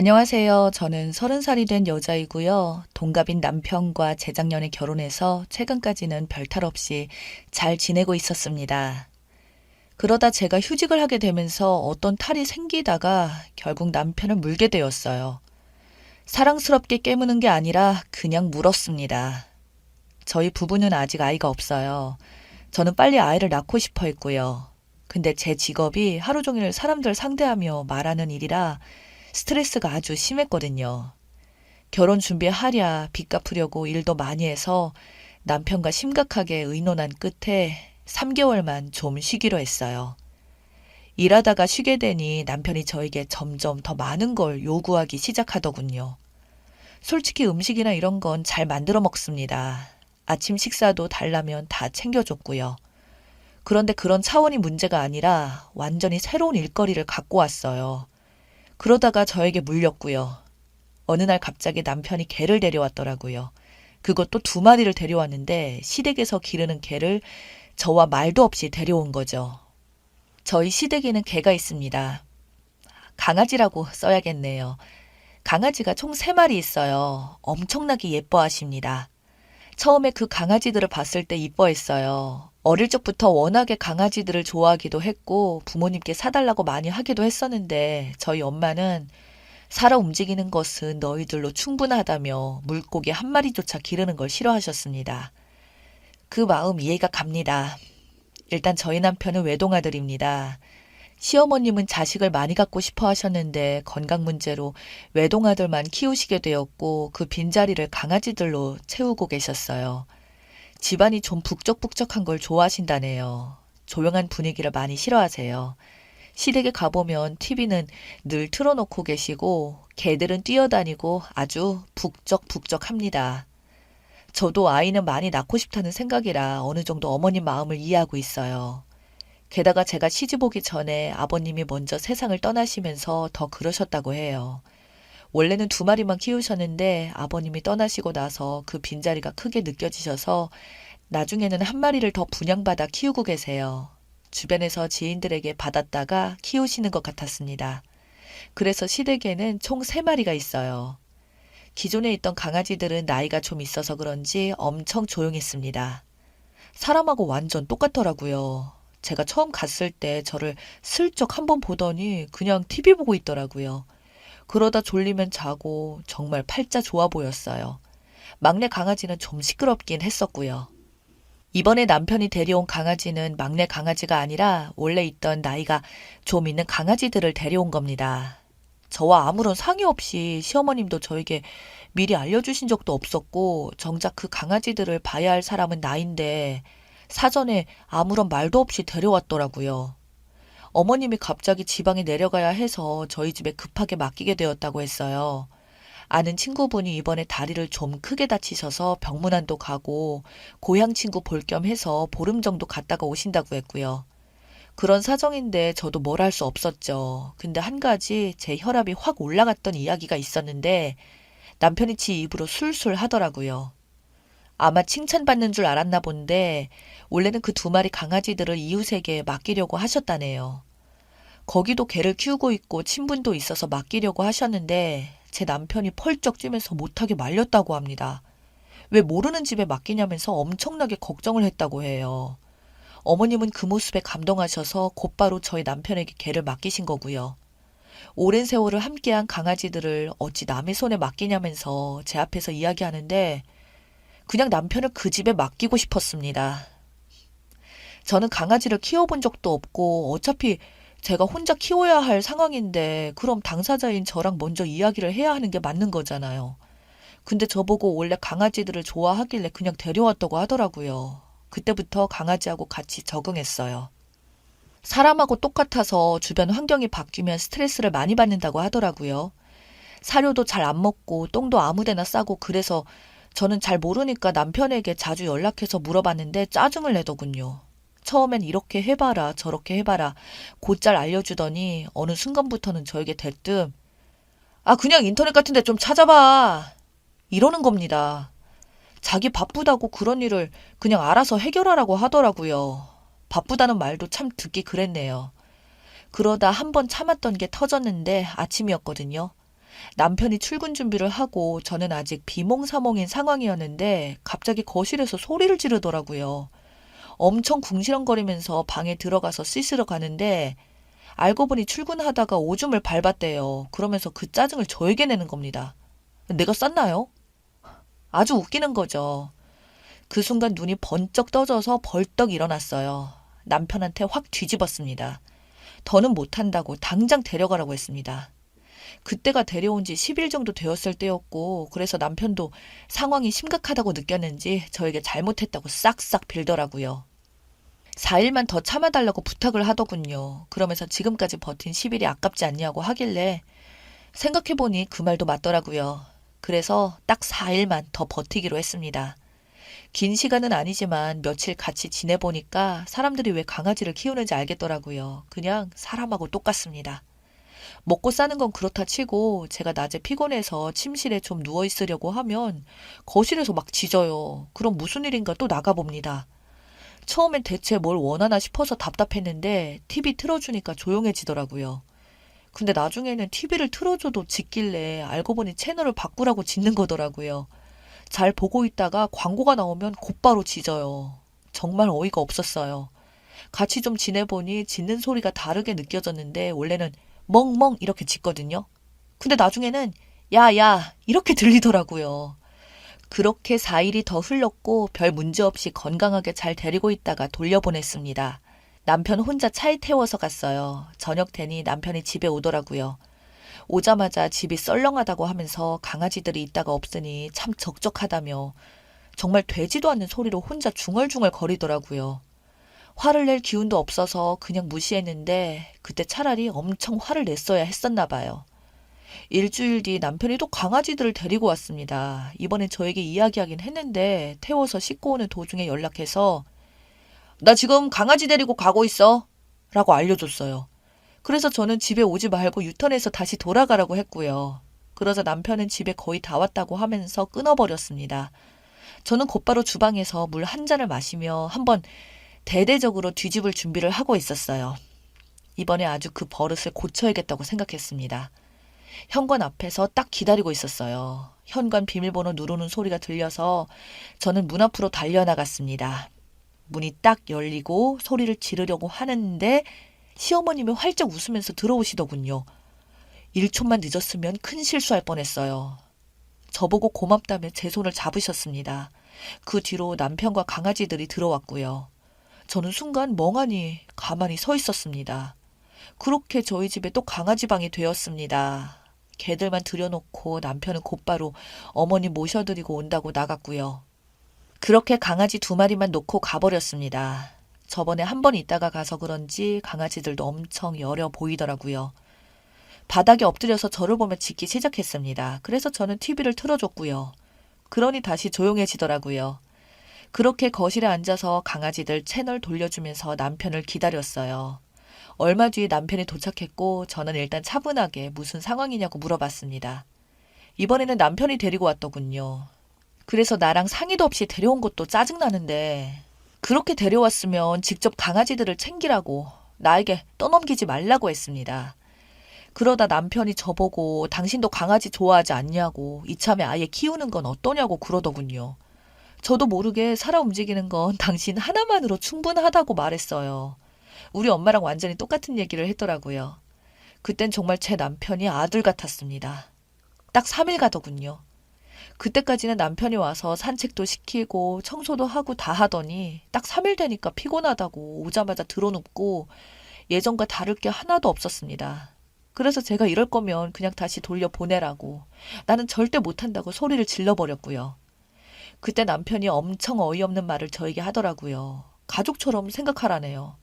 안녕하세요. 저는 30살이 된 여자이고요. 동갑인 남편과 재작년에 결혼해서 최근까지는 별탈 없이 잘 지내고 있었습니다. 그러다 제가 휴직을 하게 되면서 어떤 탈이 생기다가 결국 남편을 물게 되었어요. 사랑스럽게 깨무는 게 아니라 그냥 물었습니다. 저희 부부는 아직 아이가 없어요. 저는 빨리 아이를 낳고 싶어 했고요. 근데 제 직업이 하루 종일 사람들 상대하며 말하는 일이라 스트레스가 아주 심했거든요. 결혼 준비하랴 빚 갚으려고 일도 많이 해서 남편과 심각하게 의논한 끝에 3개월만 좀 쉬기로 했어요. 일하다가 쉬게 되니 남편이 저에게 점점 더 많은 걸 요구하기 시작하더군요. 솔직히 음식이나 이런 건 잘 만들어 먹습니다. 아침 식사도 달라면 다 챙겨줬고요. 그런데 그런 차원이 문제가 아니라 완전히 새로운 일거리를 갖고 왔어요. 그러다가 저에게 물렸고요. 어느 날 갑자기 남편이 개를 데려왔더라고요. 그것도 2마리를 데려왔는데 시댁에서 기르는 개를 저와 말도 없이 데려온 거죠. 저희 시댁에는 개가 있습니다. 강아지라고 써야겠네요. 강아지가 총 3마리 있어요. 엄청나게 예뻐하십니다. 처음에 그 강아지들을 봤을 때 이뻐했어요. 어릴 적부터 워낙에 강아지들을 좋아하기도 했고 부모님께 사달라고 많이 하기도 했었는데 저희 엄마는 살아 움직이는 것은 너희들로 충분하다며 물고기 1마리조차 기르는 걸 싫어하셨습니다. 그 마음 이해가 갑니다. 일단 저희 남편은 외동아들입니다. 시어머님은 자식을 많이 갖고 싶어 하셨는데 건강 문제로 외동아들만 키우시게 되었고 그 빈자리를 강아지들로 채우고 계셨어요. 집안이 좀 북적북적한 걸 좋아하신다네요. 조용한 분위기를 많이 싫어하세요. 시댁에 가보면 TV는 늘 틀어놓고 계시고 개들은 뛰어다니고 아주 북적북적합니다. 저도 아이는 많이 낳고 싶다는 생각이라 어느 정도 어머님 마음을 이해하고 있어요. 게다가 제가 시집 오기 전에 아버님이 먼저 세상을 떠나시면서 더 그러셨다고 해요. 원래는 2마리만 키우셨는데 아버님이 떠나시고 나서 그 빈자리가 크게 느껴지셔서 나중에는 1마리를 더 분양받아 키우고 계세요. 주변에서 지인들에게 받았다가 키우시는 것 같았습니다. 그래서 시댁에는 총 3마리가 있어요. 기존에 있던 강아지들은 나이가 좀 있어서 그런지 엄청 조용했습니다. 사람하고 완전 똑같더라고요. 제가 처음 갔을 때 저를 슬쩍 한번 보더니 그냥 TV 보고 있더라고요. 그러다 졸리면 자고 정말 팔자 좋아 보였어요. 막내 강아지는 좀 시끄럽긴 했었고요. 이번에 남편이 데려온 강아지는 막내 강아지가 아니라 원래 있던 나이가 좀 있는 강아지들을 데려온 겁니다. 저와 아무런 상의 없이 시어머님도 저에게 미리 알려주신 적도 없었고 정작 그 강아지들을 봐야 할 사람은 나인데 사전에 아무런 말도 없이 데려왔더라고요. 어머님이 갑자기 지방에 내려가야 해서 저희 집에 급하게 맡기게 되었다고 했어요. 아는 친구분이 이번에 다리를 좀 크게 다치셔서 병문안도 가고 고향 친구 볼 겸 해서 보름 정도 갔다가 오신다고 했고요. 그런 사정인데 저도 뭘 할 수 없었죠. 근데 한 가지 제 혈압이 확 올라갔던 이야기가 있었는데 남편이 지 입으로 술술 하더라고요. 아마 칭찬받는 줄 알았나 본데 원래는 그 2마리 강아지들을 이웃에게 맡기려고 하셨다네요. 거기도 개를 키우고 있고 친분도 있어서 맡기려고 하셨는데 제 남편이 펄쩍 뛰면서 못하게 말렸다고 합니다. 왜 모르는 집에 맡기냐면서 엄청나게 걱정을 했다고 해요. 어머님은 그 모습에 감동하셔서 곧바로 저희 남편에게 개를 맡기신 거고요. 오랜 세월을 함께한 강아지들을 어찌 남의 손에 맡기냐면서 제 앞에서 이야기하는데 그냥 남편을 그 집에 맡기고 싶었습니다. 저는 강아지를 키워본 적도 없고 어차피 제가 혼자 키워야 할 상황인데 그럼 당사자인 저랑 먼저 이야기를 해야 하는 게 맞는 거잖아요. 근데 저보고 원래 강아지들을 좋아하길래 그냥 데려왔다고 하더라고요. 그때부터 강아지하고 같이 적응했어요. 사람하고 똑같아서 주변 환경이 바뀌면 스트레스를 많이 받는다고 하더라고요. 사료도 잘 안 먹고 똥도 아무데나 싸고 그래서 저는 잘 모르니까 남편에게 자주 연락해서 물어봤는데 짜증을 내더군요. 처음엔 이렇게 해봐라 저렇게 해봐라 곧잘 알려주더니 어느 순간부터는 저에게 대뜸 그냥 인터넷 같은 데 좀 찾아봐 이러는 겁니다. 자기 바쁘다고 그런 일을 그냥 알아서 해결하라고 하더라고요. 바쁘다는 말도 참 듣기 그랬네요. 그러다 한 번 참았던 게 터졌는데 아침이었거든요. 남편이 출근 준비를 하고 저는 아직 비몽사몽인 상황이었는데 갑자기 거실에서 소리를 지르더라고요. 엄청 궁시렁거리면서 방에 들어가서 씻으러 가는데 알고 보니 출근하다가 오줌을 밟았대요. 그러면서 그 짜증을 저에게 내는 겁니다. 내가 쌌나요? 아주 웃기는 거죠. 그 순간 눈이 번쩍 떠져서 벌떡 일어났어요. 남편한테 확 뒤집었습니다. 더는 못한다고 당장 데려가라고 했습니다. 그때가 데려온 지 10일 정도 되었을 때였고, 그래서 남편도 상황이 심각하다고 느꼈는지 저에게 잘못했다고 싹싹 빌더라고요. 4일만 더 참아달라고 부탁을 하더군요. 그러면서 지금까지 버틴 10일이 아깝지 않냐고 하길래 생각해보니 그 말도 맞더라고요. 그래서 딱 4일만 더 버티기로 했습니다. 긴 시간은 아니지만 며칠 같이 지내보니까 사람들이 왜 강아지를 키우는지 알겠더라고요. 그냥 사람하고 똑같습니다. 먹고 싸는 건 그렇다 치고 제가 낮에 피곤해서 침실에 좀 누워있으려고 하면 거실에서 막 짖어요. 그럼 무슨 일인가 또 나가봅니다. 처음엔 대체 뭘 원하나 싶어서 답답했는데 TV 틀어주니까 조용해지더라고요. 근데 나중에는 TV를 틀어줘도 짖길래 알고 보니 채널을 바꾸라고 짖는 거더라고요. 잘 보고 있다가 광고가 나오면 곧바로 짖어요. 정말 어이가 없었어요. 같이 좀 지내보니 짖는 소리가 다르게 느껴졌는데 원래는 멍멍 이렇게 짖거든요. 근데 나중에는 야야 이렇게 들리더라고요. 그렇게 4일이 더 흘렀고 별 문제 없이 건강하게 잘 데리고 있다가 돌려보냈습니다. 남편 혼자 차에 태워서 갔어요. 저녁 되니 남편이 집에 오더라고요. 오자마자 집이 썰렁하다고 하면서 강아지들이 있다가 없으니 참 적적하다며 정말 되지도 않는 소리로 혼자 중얼중얼 거리더라고요. 화를 낼 기운도 없어서 그냥 무시했는데 그때 차라리 엄청 화를 냈어야 했었나 봐요. 일주일 뒤 남편이 또 강아지들을 데리고 왔습니다. 이번엔 저에게 이야기하긴 했는데 태워서 씻고 오는 도중에 연락해서 나 지금 강아지 데리고 가고 있어 라고 알려줬어요. 그래서 저는 집에 오지 말고 유턴해서 다시 돌아가라고 했고요. 그러자 남편은 집에 거의 다 왔다고 하면서 끊어버렸습니다. 저는 곧바로 주방에서 물 한 잔을 마시며 한번 대대적으로 뒤집을 준비를 하고 있었어요. 이번에 아주 그 버릇을 고쳐야겠다고 생각했습니다. 현관 앞에서 딱 기다리고 있었어요. 현관 비밀번호 누르는 소리가 들려서 저는 문 앞으로 달려나갔습니다. 문이 딱 열리고 소리를 지르려고 하는데 시어머님이 활짝 웃으면서 들어오시더군요. 1초만 늦었으면 큰 실수할 뻔했어요. 저보고 고맙다며 제 손을 잡으셨습니다. 그 뒤로 남편과 강아지들이 들어왔고요. 저는 순간 멍하니 가만히 서 있었습니다. 그렇게 저희 집에 또 강아지 방이 되었습니다. 개들만 들여놓고 남편은 곧바로 어머니 모셔드리고 온다고 나갔고요. 그렇게 강아지 2마리만 놓고 가버렸습니다. 저번에 한 번 있다가 가서 그런지 강아지들도 엄청 여려 보이더라고요. 바닥에 엎드려서 저를 보며 짖기 시작했습니다. 그래서 저는 TV를 틀어줬고요. 그러니 다시 조용해지더라고요. 그렇게 거실에 앉아서 강아지들 채널 돌려주면서 남편을 기다렸어요. 얼마 뒤에 남편이 도착했고 저는 일단 차분하게 무슨 상황이냐고 물어봤습니다. 이번에는 남편이 데리고 왔더군요. 그래서 나랑 상의도 없이 데려온 것도 짜증나는데 그렇게 데려왔으면 직접 강아지들을 챙기라고 나에게 떠넘기지 말라고 했습니다. 그러다 남편이 저보고 당신도 강아지 좋아하지 않냐고 이참에 아예 키우는 건 어떠냐고 그러더군요. 저도 모르게 살아 움직이는 건 당신 하나만으로 충분하다고 말했어요. 우리 엄마랑 완전히 똑같은 얘기를 했더라고요. 그땐 정말 제 남편이 아들 같았습니다. 딱 3일 가더군요. 그때까지는 남편이 와서 산책도 시키고 청소도 하고 다 하더니 딱 3일 되니까 피곤하다고 오자마자 드러눕고 예전과 다를 게 하나도 없었습니다. 그래서 제가 이럴 거면 그냥 다시 돌려보내라고 나는 절대 못한다고 소리를 질러버렸고요. 그때 남편이 엄청 어이없는 말을 저에게 하더라고요. 가족처럼 생각하라네요.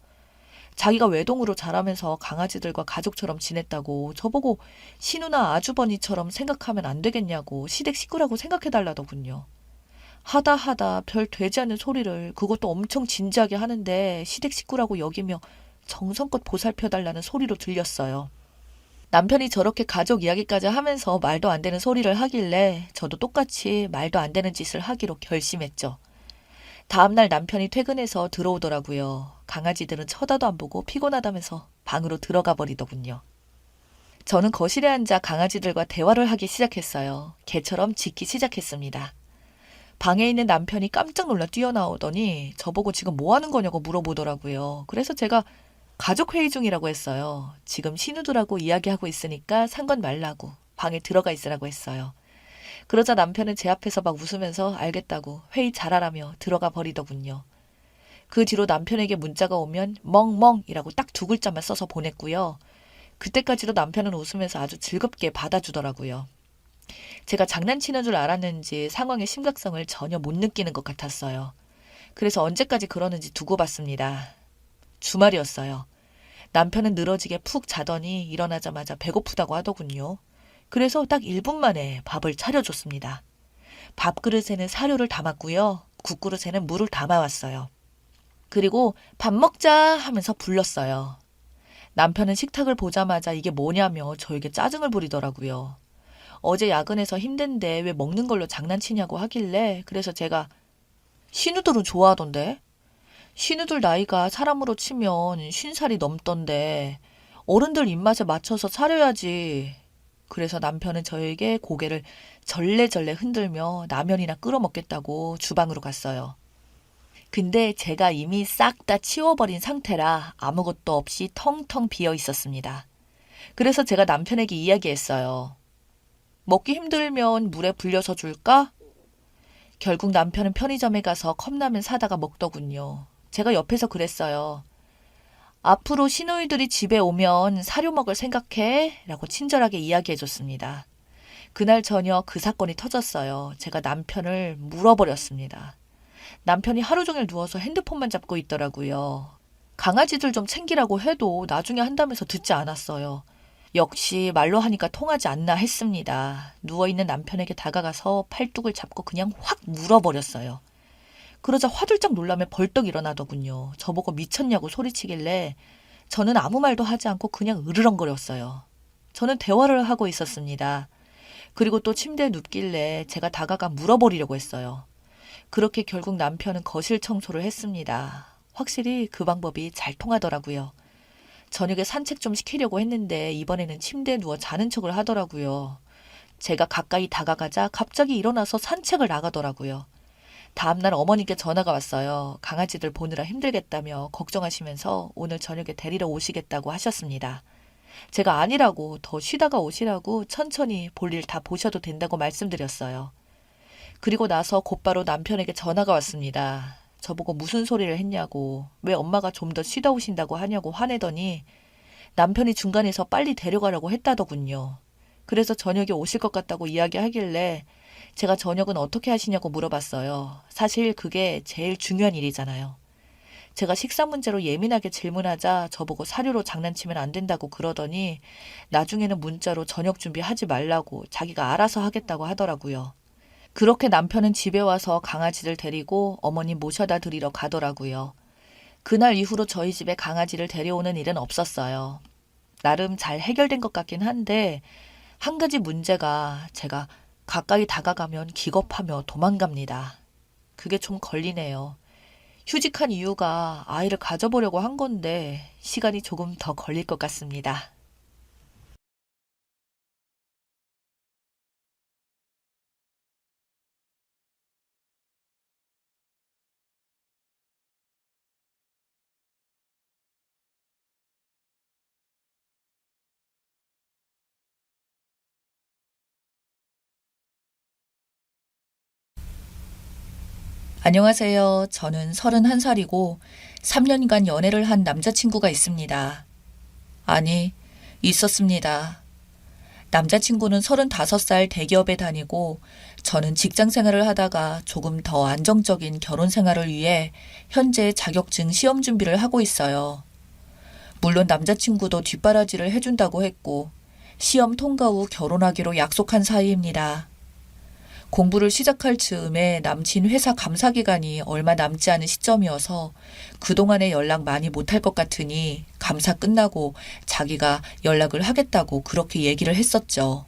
자기가 외동으로 자라면서 강아지들과 가족처럼 지냈다고 저보고 신우나 아주버니처럼 생각하면 안 되겠냐고 시댁 식구라고 생각해달라더군요. 하다 별 되지 않는 소리를 그것도 엄청 진지하게 하는데 시댁 식구라고 여기며 정성껏 보살펴달라는 소리로 들렸어요. 남편이 저렇게 가족 이야기까지 하면서 말도 안 되는 소리를 하길래 저도 똑같이 말도 안 되는 짓을 하기로 결심했죠. 다음날 남편이 퇴근해서 들어오더라고요. 강아지들은 쳐다도 안 보고 피곤하다면서 방으로 들어가 버리더군요. 저는 거실에 앉아 강아지들과 대화를 하기 시작했어요. 개처럼 짖기 시작했습니다. 방에 있는 남편이 깜짝 놀라 뛰어나오더니 저보고 지금 뭐 하는 거냐고 물어보더라고요. 그래서 제가 가족회의 중이라고 했어요. 지금 신우들하고 이야기하고 있으니까 상관 말라고 방에 들어가 있으라고 했어요. 그러자 남편은 제 앞에서 막 웃으면서 알겠다고 회의 잘하라며 들어가 버리더군요. 그 뒤로 남편에게 문자가 오면 멍멍이라고 딱 두 글자만 써서 보냈고요. 그때까지도 남편은 웃으면서 아주 즐겁게 받아주더라고요. 제가 장난치는 줄 알았는지 상황의 심각성을 전혀 못 느끼는 것 같았어요. 그래서 언제까지 그러는지 두고 봤습니다. 주말이었어요. 남편은 늘어지게 푹 자더니 일어나자마자 배고프다고 하더군요. 그래서 딱 1분 만에 밥을 차려줬습니다. 밥그릇에는 사료를 담았고요. 국그릇에는 물을 담아왔어요. 그리고 밥 먹자 하면서 불렀어요. 남편은 식탁을 보자마자 이게 뭐냐며 저에게 짜증을 부리더라고요. 어제 야근해서 힘든데 왜 먹는 걸로 장난치냐고 하길래 그래서 제가 신우들은 좋아하던데? 신우들 나이가 사람으로 치면 50살이 넘던데 어른들 입맛에 맞춰서 차려야지. 그래서 남편은 저에게 고개를 절레절레 흔들며 라면이나 끓여 먹겠다고 주방으로 갔어요. 근데 제가 이미 싹 다 치워버린 상태라 아무것도 없이 텅텅 비어 있었습니다. 그래서 제가 남편에게 이야기했어요. 먹기 힘들면 물에 불려서 줄까? 결국 남편은 편의점에 가서 컵라면 사다가 먹더군요. 제가 옆에서 그랬어요. 앞으로 시누이들이 집에 오면 사료 먹을 생각해? 라고 친절하게 이야기해줬습니다. 그날 저녁 그 사건이 터졌어요. 제가 남편을 물어버렸습니다. 남편이 하루 종일 누워서 핸드폰만 잡고 있더라고요. 강아지들 좀 챙기라고 해도 나중에 한다면서 듣지 않았어요. 역시 말로 하니까 통하지 않나 했습니다. 누워있는 남편에게 다가가서 팔뚝을 잡고 그냥 확 물어버렸어요. 그러자 화들짝 놀라며 벌떡 일어나더군요. 저보고 미쳤냐고 소리치길래 저는 아무 말도 하지 않고 그냥 으르렁거렸어요. 저는 대화를 하고 있었습니다. 그리고 또 침대에 눕길래 제가 다가가 물어버리려고 했어요. 그렇게 결국 남편은 거실 청소를 했습니다. 확실히 그 방법이 잘 통하더라고요. 저녁에 산책 좀 시키려고 했는데 이번에는 침대에 누워 자는 척을 하더라고요. 제가 가까이 다가가자 갑자기 일어나서 산책을 나가더라고요. 다음날 어머니께 전화가 왔어요. 강아지들 보느라 힘들겠다며 걱정하시면서 오늘 저녁에 데리러 오시겠다고 하셨습니다. 제가 아니라고 더 쉬다가 오시라고 천천히 볼일 다 보셔도 된다고 말씀드렸어요. 그리고 나서 곧바로 남편에게 전화가 왔습니다. 저보고 무슨 소리를 했냐고, 왜 엄마가 좀 더 쉬다 오신다고 하냐고 화내더니 남편이 중간에서 빨리 데려가려고 했다더군요. 그래서 저녁에 오실 것 같다고 이야기하길래 제가 저녁은 어떻게 하시냐고 물어봤어요. 사실 그게 제일 중요한 일이잖아요. 제가 식사 문제로 예민하게 질문하자 저보고 사료로 장난치면 안 된다고 그러더니 나중에는 문자로 저녁 준비하지 말라고 자기가 알아서 하겠다고 하더라고요. 그렇게 남편은 집에 와서 강아지를 데리고 어머니 모셔다 드리러 가더라고요. 그날 이후로 저희 집에 강아지를 데려오는 일은 없었어요. 나름 잘 해결된 것 같긴 한데 한 가지 문제가 제가 가까이 다가가면 기겁하며 도망갑니다. 그게 좀 걸리네요. 휴직한 이유가 아이를 가져보려고 한 건데 시간이 조금 더 걸릴 것 같습니다. 안녕하세요. 저는 31살이고 3년간 연애를 한 남자친구가 있습니다. 아니, 있었습니다. 남자친구는 35살 대기업에 다니고 저는 직장 생활을 하다가 조금 더 안정적인 결혼 생활을 위해 현재 자격증 시험 준비를 하고 있어요. 물론 남자친구도 뒷바라지를 해준다고 했고 시험 통과 후 결혼하기로 약속한 사이입니다. 공부를 시작할 즈음에 남친 회사 감사 기간이 얼마 남지 않은 시점이어서 그동안에 연락 많이 못할 것 같으니 감사 끝나고 자기가 연락을 하겠다고 그렇게 얘기를 했었죠.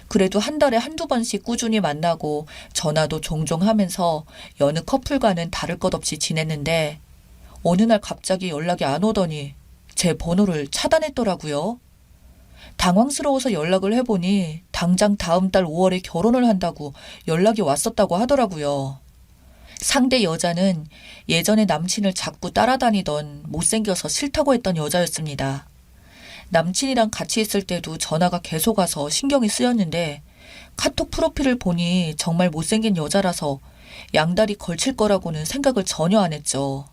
그래도 한 달에 한두 번씩 꾸준히 만나고 전화도 종종 하면서 여느 커플과는 다를 것 없이 지냈는데 어느 날 갑자기 연락이 안 오더니 제 번호를 차단했더라고요. 당황스러워서 연락을 해보니 당장 다음 달 5월에 결혼을 한다고 연락이 왔었다고 하더라고요. 상대 여자는 예전에 남친을 자꾸 따라다니던 못생겨서 싫다고 했던 여자였습니다. 남친이랑 같이 있을 때도 전화가 계속 와서 신경이 쓰였는데 카톡 프로필을 보니 정말 못생긴 여자라서 양다리 걸칠 거라고는 생각을 전혀 안 했죠.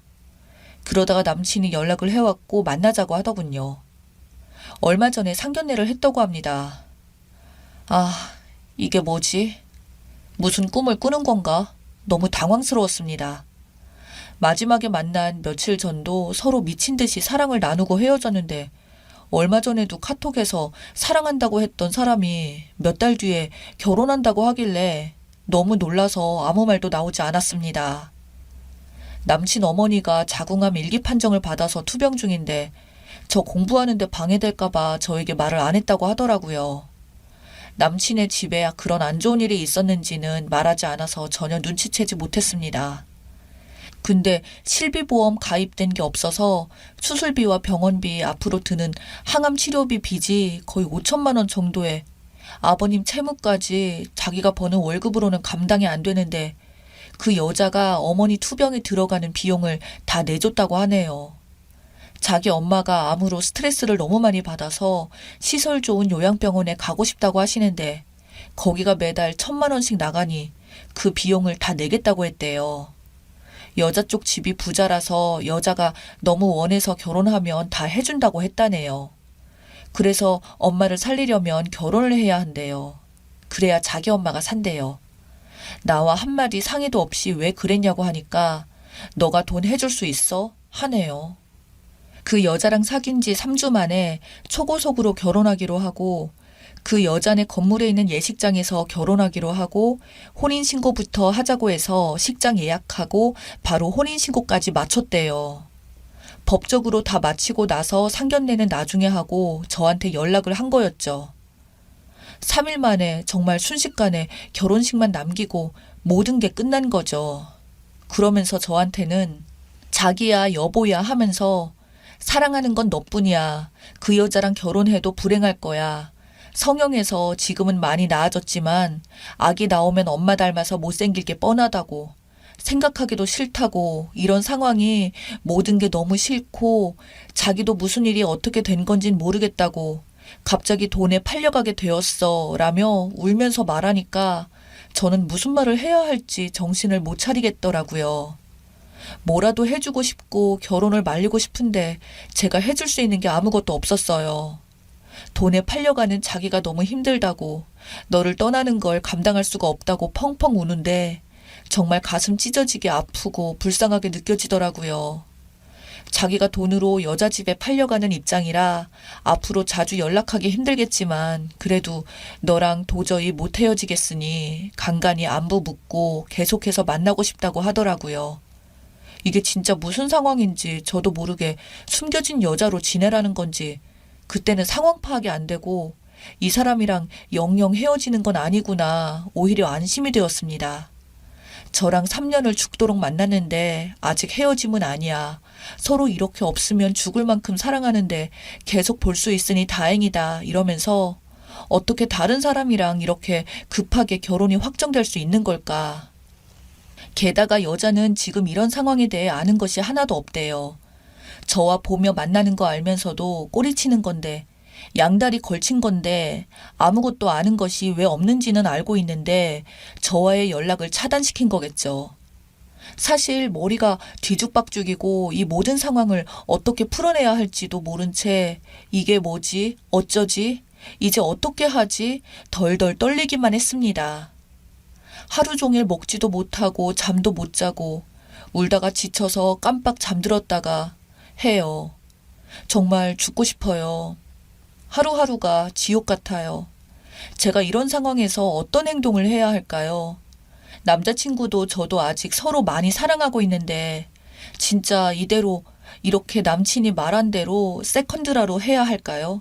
그러다가 남친이 연락을 해왔고 만나자고 하더군요. 얼마 전에 상견례를 했다고 합니다. 아, 이게 뭐지? 무슨 꿈을 꾸는 건가? 너무 당황스러웠습니다. 마지막에 만난 며칠 전도 서로 미친 듯이 사랑을 나누고 헤어졌는데 얼마 전에도 카톡에서 사랑한다고 했던 사람이 몇 달 뒤에 결혼한다고 하길래 너무 놀라서 아무 말도 나오지 않았습니다. 남친 어머니가 자궁암 일기 판정을 받아서 투병 중인데 저 공부하는데 방해될까봐 저에게 말을 안 했다고 하더라고요. 남친의 집에 그런 안 좋은 일이 있었는지는 말하지 않아서 전혀 눈치채지 못했습니다. 근데 실비보험 가입된 게 없어서 수술비와 병원비 앞으로 드는 항암 치료비 빚이 거의 5천만 원 정도에 아버님 채무까지 자기가 버는 월급으로는 감당이 안 되는데 그 여자가 어머니 투병에 들어가는 비용을 다 내줬다고 하네요. 자기 엄마가 암으로 스트레스를 너무 많이 받아서 시설 좋은 요양병원에 가고 싶다고 하시는데 거기가 매달 1,000만 원씩 나가니 그 비용을 다 내겠다고 했대요. 여자 쪽 집이 부자라서 여자가 너무 원해서 결혼하면 다 해준다고 했다네요. 그래서 엄마를 살리려면 결혼을 해야 한대요. 그래야 자기 엄마가 산대요. 나와 한마디 상의도 없이 왜 그랬냐고 하니까 너가 돈 해줄 수 있어? 하네요. 그 여자랑 사귄 지 3주 만에 초고속으로 결혼하기로 하고 그 여자네 건물에 있는 예식장에서 결혼하기로 하고 혼인신고부터 하자고 해서 식장 예약하고 바로 혼인신고까지 마쳤대요. 법적으로 다 마치고 나서 상견례는 나중에 하고 저한테 연락을 한 거였죠. 3일 만에 정말 순식간에 결혼식만 남기고 모든 게 끝난 거죠. 그러면서 저한테는 자기야 여보야 하면서 사랑하는 건 너뿐이야. 그 여자랑 결혼해도 불행할 거야. 성형해서 지금은 많이 나아졌지만 아기 나오면 엄마 닮아서 못생길 게 뻔하다고. 생각하기도 싫다고. 이런 상황이 모든 게 너무 싫고 자기도 무슨 일이 어떻게 된 건진 모르겠다고. 갑자기 돈에 팔려가게 되었어 라며 울면서 말하니까 저는 무슨 말을 해야 할지 정신을 못 차리겠더라고요. 뭐라도 해주고 싶고 결혼을 말리고 싶은데 제가 해줄 수 있는 게 아무것도 없었어요. 돈에 팔려가는 자기가 너무 힘들다고 너를 떠나는 걸 감당할 수가 없다고 펑펑 우는데 정말 가슴 찢어지게 아프고 불쌍하게 느껴지더라고요. 자기가 돈으로 여자 집에 팔려가는 입장이라 앞으로 자주 연락하기 힘들겠지만 그래도 너랑 도저히 못 헤어지겠으니 간간히 안부 묻고 계속해서 만나고 싶다고 하더라고요. 이게 진짜 무슨 상황인지 저도 모르게 숨겨진 여자로 지내라는 건지 그때는 상황 파악이 안 되고 이 사람이랑 영영 헤어지는 건 아니구나 오히려 안심이 되었습니다. 저랑 3년을 죽도록 만났는데 아직 헤어짐은 아니야. 서로 이렇게 없으면 죽을 만큼 사랑하는데 계속 볼 수 있으니 다행이다 이러면서 어떻게 다른 사람이랑 이렇게 급하게 결혼이 확정될 수 있는 걸까? 게다가 여자는 지금 이런 상황에 대해 아는 것이 하나도 없대요. 저와 보며 만나는 거 알면서도 꼬리치는 건데 양다리 걸친 건데 아무것도 아는 것이 왜 없는지는 알고 있는데 저와의 연락을 차단시킨 거겠죠. 사실 머리가 뒤죽박죽이고 이 모든 상황을 어떻게 풀어내야 할지도 모른 채 이게 뭐지? 어쩌지? 이제 어떻게 하지? 덜덜 떨리기만 했습니다. 하루 종일 먹지도 못하고 잠도 못 자고 울다가 지쳐서 깜빡 잠들었다가 해요. 정말 죽고 싶어요. 하루하루가 지옥 같아요. 제가 이런 상황에서 어떤 행동을 해야 할까요? 남자친구도 저도 아직 서로 많이 사랑하고 있는데 진짜 이대로 이렇게 남친이 말한 대로 세컨드라로 해야 할까요?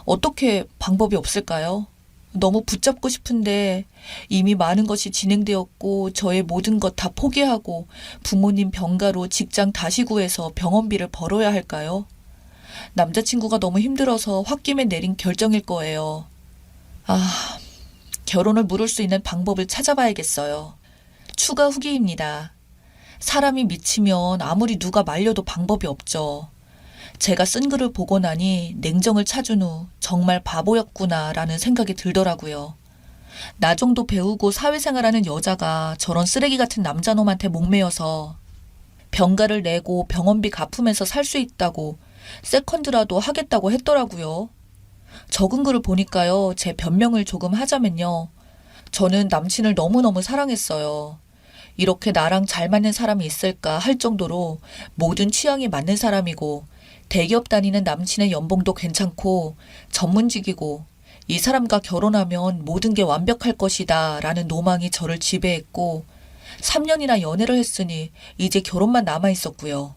어떻게 방법이 없을까요? 너무 붙잡고 싶은데 이미 많은 것이 진행되었고 저의 모든 것 다 포기하고 부모님 병가로 직장 다시 구해서 병원비를 벌어야 할까요? 남자친구가 너무 힘들어서 홧김에 내린 결정일 거예요. 아, 결혼을 미룰 수 있는 방법을 찾아봐야겠어요. 추가 후기입니다. 사람이 미치면 아무리 누가 말려도 방법이 없죠. 제가 쓴 글을 보고 나니 냉정을 찾은 후 정말 바보였구나라는 생각이 들더라고요. 나 정도 배우고 사회생활하는 여자가 저런 쓰레기 같은 남자놈한테 목매여서 병가를 내고 병원비 갚으면서 살 수 있다고 세컨드라도 하겠다고 했더라고요. 적은 글을 보니까요. 제 변명을 조금 하자면요. 저는 남친을 너무너무 사랑했어요. 이렇게 나랑 잘 맞는 사람이 있을까 할 정도로 모든 취향이 맞는 사람이고 대기업 다니는 남친의 연봉도 괜찮고 전문직이고 이 사람과 결혼하면 모든 게 완벽할 것이다 라는 노망이 저를 지배했고 3년이나 연애를 했으니 이제 결혼만 남아 있었고요.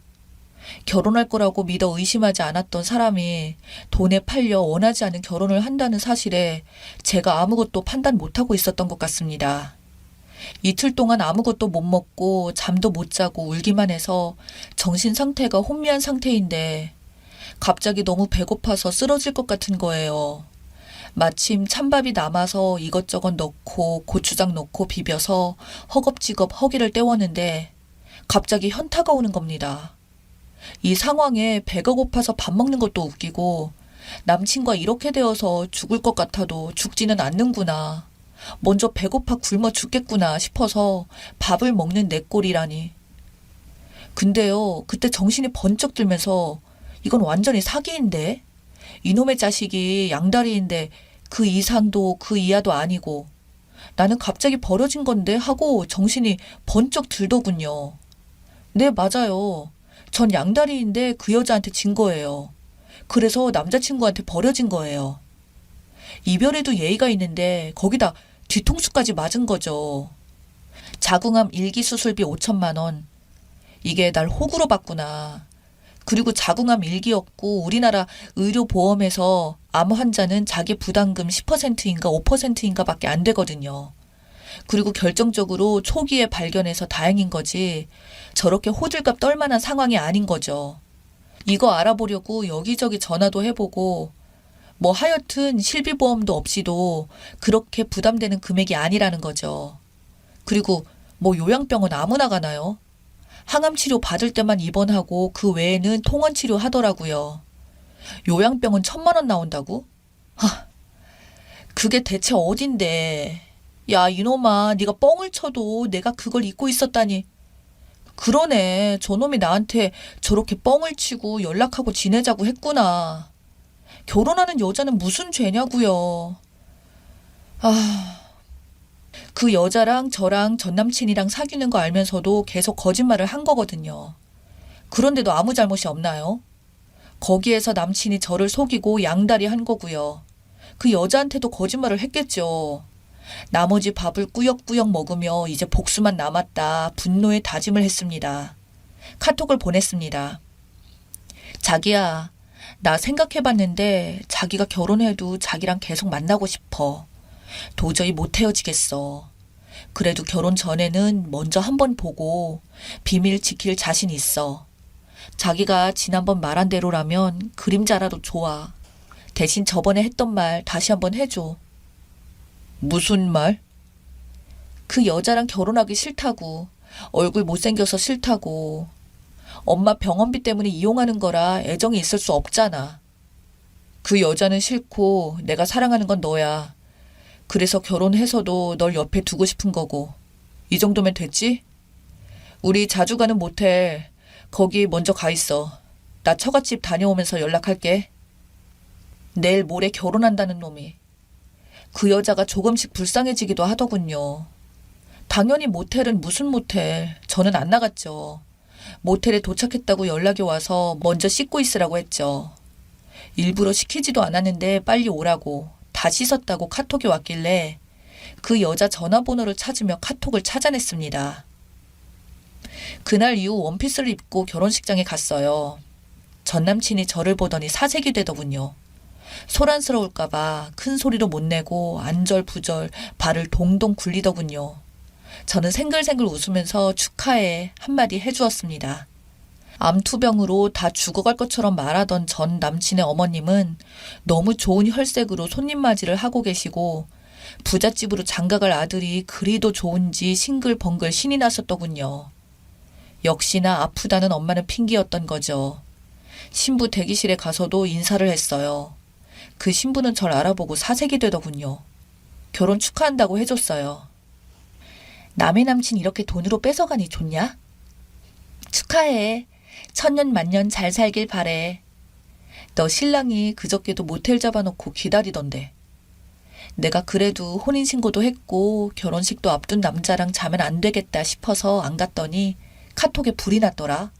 결혼할 거라고 믿어 의심하지 않았던 사람이 돈에 팔려 원하지 않은 결혼을 한다는 사실에 제가 아무것도 판단 못하고 있었던 것 같습니다. 이틀 동안 아무것도 못 먹고 잠도 못 자고 울기만 해서 정신 상태가 혼미한 상태인데 갑자기 너무 배고파서 쓰러질 것 같은 거예요. 마침 찬밥이 남아서 이것저것 넣고 고추장 넣고 비벼서 허겁지겁 허기를 때웠는데 갑자기 현타가 오는 겁니다. 이 상황에 배가 고파서 밥 먹는 것도 웃기고 남친과 이렇게 되어서 죽을 것 같아도 죽지는 않는구나. 먼저 배고파 굶어 죽겠구나 싶어서 밥을 먹는 내 꼴이라니. 근데요, 그때 정신이 번쩍 들면서 이건 완전히 사기인데? 이놈의 자식이 양다리인데 그 이상도 그 이하도 아니고 나는 갑자기 버려진 건데 하고 정신이 번쩍 들더군요. 네, 맞아요. 전 양다리인데 그 여자한테 진 거예요. 그래서 남자친구한테 버려진 거예요. 이별에도 예의가 있는데 거기다 뒤통수까지 맞은 거죠. 자궁암 1기 수술비 5천만 원. 이게 날 호구로 봤구나. 그리고 자궁암 1기였고 우리나라 의료보험에서 암 환자는 자기 부담금 10%인가 5%인가 밖에 안 되거든요. 그리고 결정적으로 초기에 발견해서 다행인 거지 저렇게 호들갑 떨만한 상황이 아닌 거죠. 이거 알아보려고 여기저기 전화도 해보고 뭐 하여튼 실비보험도 없이도 그렇게 부담되는 금액이 아니라는 거죠. 그리고 뭐 요양병원 아무나 가나요? 항암치료 받을 때만 입원하고 그 외에는 통원치료 하더라고요. 요양병원 1,000만 원 나온다고? 하, 그게 대체 어딘데. 야, 이놈아, 네가 뻥을 쳐도 내가 그걸 잊고 있었다니. 그러네, 저놈이 나한테 저렇게 뻥을 치고 연락하고 지내자고 했구나. 결혼하는 여자는 무슨 죄냐고요. 그 여자랑 저랑 전남친이랑 사귀는 거 알면서도 계속 거짓말을 한 거거든요. 그런데도 아무 잘못이 없나요? 거기에서 남친이 저를 속이고 양다리 한 거고요. 그 여자한테도 거짓말을 했겠죠. 나머지 밥을 꾸역꾸역 먹으며 이제 복수만 남았다 분노의 다짐을 했습니다. 카톡을 보냈습니다. 자기야, 나 생각해봤는데 자기가 결혼해도 자기랑 계속 만나고 싶어. 도저히 못 헤어지겠어. 그래도 결혼 전에는 먼저 한번 보고 비밀 지킬 자신 있어. 자기가 지난번 말한 대로라면 그림자라도 좋아. 대신 저번에 했던 말 다시 한번 해줘. 무슨 말? 그 여자랑 결혼하기 싫다고. 얼굴 못생겨서 싫다고. 엄마 병원비 때문에 이용하는 거라 애정이 있을 수 없잖아. 그 여자는 싫고 내가 사랑하는 건 너야. 그래서 결혼해서도 널 옆에 두고 싶은 거고. 이 정도면 됐지? 우리 자주 가는 모텔 거기 먼저 가 있어. 나 처갓집 다녀오면서 연락할게. 내일 모레 결혼한다는 놈이. 그 여자가 조금씩 불쌍해지기도 하더군요. 당연히 모텔은 무슨 모텔. 저는 안 나갔죠. 모텔에 도착했다고 연락이 와서 먼저 씻고 있으라고 했죠. 일부러 시키지도 않았는데 빨리 오라고. 다 씻었다고 카톡이 왔길래 그 여자 전화번호를 찾으며 카톡을 찾아냈습니다. 그날 이후 원피스를 입고 결혼식장에 갔어요. 전남친이 저를 보더니 사색이 되더군요. 소란스러울까봐 큰 소리로 못 내고 안절부절 발을 동동 굴리더군요. 저는 생글생글 웃으면서 축하해 한마디 해주었습니다. 암투병으로 다 죽어갈 것처럼 말하던 전 남친의 어머님은 너무 좋은 혈색으로 손님 맞이를 하고 계시고 부잣집으로 장가갈 아들이 그리도 좋은지 싱글벙글 신이 났었더군요. 역시나 아프다는 엄마는 핑계였던 거죠. 신부 대기실에 가서도 인사를 했어요. 그 신부는 절 알아보고 사색이 되더군요. 결혼 축하한다고 해줬어요. 남의 남친 이렇게 돈으로 뺏어가니 좋냐? 축하해. 천년만년 잘 살길 바래. 너 신랑이 그저께도 모텔 잡아놓고 기다리던데. 내가 그래도 혼인신고도 했고 결혼식도 앞둔 남자랑 자면 안 되겠다 싶어서 안 갔더니 카톡에 불이 났더라.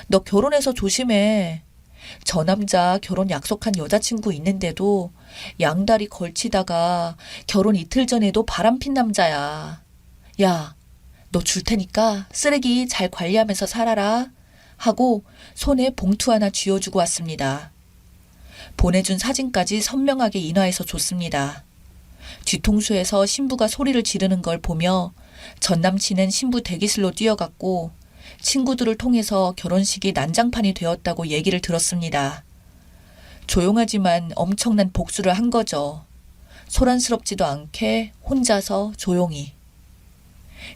너 결혼해서 조심해. 저 남자 결혼 약속한 여자친구 있는데도 양다리 걸치다가 결혼 이틀 전에도 바람핀 남자야. 야, 너 줄 테니까 쓰레기 잘 관리하면서 살아라. 하고 손에 봉투 하나 쥐어주고 왔습니다. 보내준 사진까지 선명하게 인화해서 줬습니다. 뒤통수에서 신부가 소리를 지르는 걸 보며 전 남친은 신부 대기실로 뛰어갔고 친구들을 통해서 결혼식이 난장판이 되었다고 얘기를 들었습니다. 조용하지만 엄청난 복수를 한 거죠. 소란스럽지도 않게 혼자서 조용히.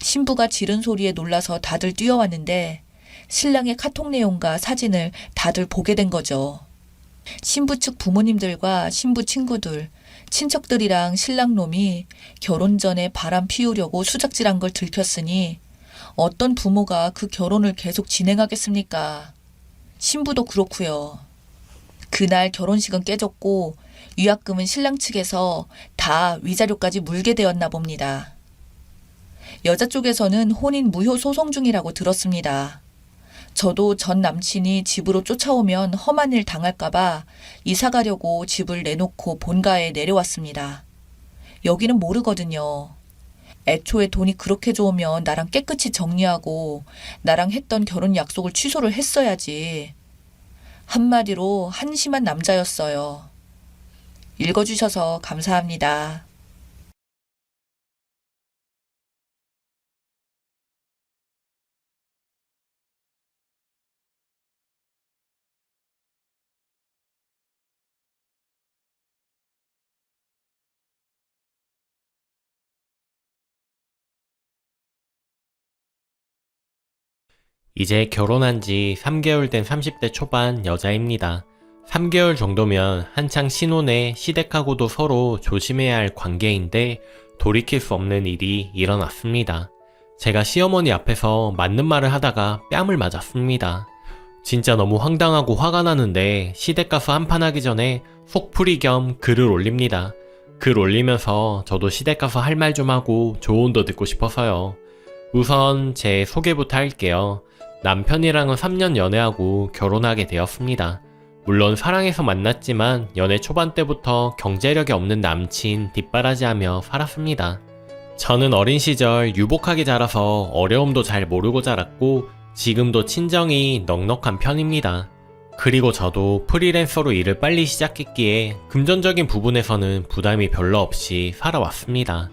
신부가 지른 소리에 놀라서 다들 뛰어왔는데 신랑의 카톡 내용과 사진을 다들 보게 된 거죠. 신부 측 부모님들과 신부 친구들, 친척들이랑 신랑놈이 결혼 전에 바람 피우려고 수작질한 걸 들켰으니 어떤 부모가 그 결혼을 계속 진행하겠습니까? 신부도 그렇고요. 그날 결혼식은 깨졌고 위약금은 신랑 측에서 다 위자료까지 물게 되었나 봅니다. 여자 쪽에서는 혼인 무효 소송 중이라고 들었습니다. 저도 전 남친이 집으로 쫓아오면 험한 일 당할까봐 이사 가려고 집을 내놓고 본가에 내려왔습니다. 여기는 모르거든요. 애초에 돈이 그렇게 좋으면 나랑 깨끗이 정리하고 나랑 했던 결혼 약속을 취소를 했어야지. 한마디로 한심한 남자였어요. 읽어주셔서 감사합니다. 이제 결혼한 지 3개월 된 30대 초반 여자입니다. 3개월 정도면 한창 신혼에 시댁하고도 서로 조심해야 할 관계인데 돌이킬 수 없는 일이 일어났습니다. 제가 시어머니 앞에서 맞는 말을 하다가 뺨을 맞았습니다. 진짜 너무 황당하고 화가 나는데 시댁 가서 한판 하기 전에 속풀이 겸 글을 올립니다. 글 올리면서 저도 시댁 가서 할 말 좀 하고 조언도 듣고 싶어서요. 우선 제 소개부터 할게요. 남편이랑은 3년 연애하고 결혼하게 되었습니다. 물론 사랑해서 만났지만 연애 초반 때부터 경제력이 없는 남친 뒷바라지하며 살았습니다. 저는 어린 시절 유복하게 자라서 어려움도 잘 모르고 자랐고 지금도 친정이 넉넉한 편입니다. 그리고 저도 프리랜서로 일을 빨리 시작했기에 금전적인 부분에서는 부담이 별로 없이 살아왔습니다.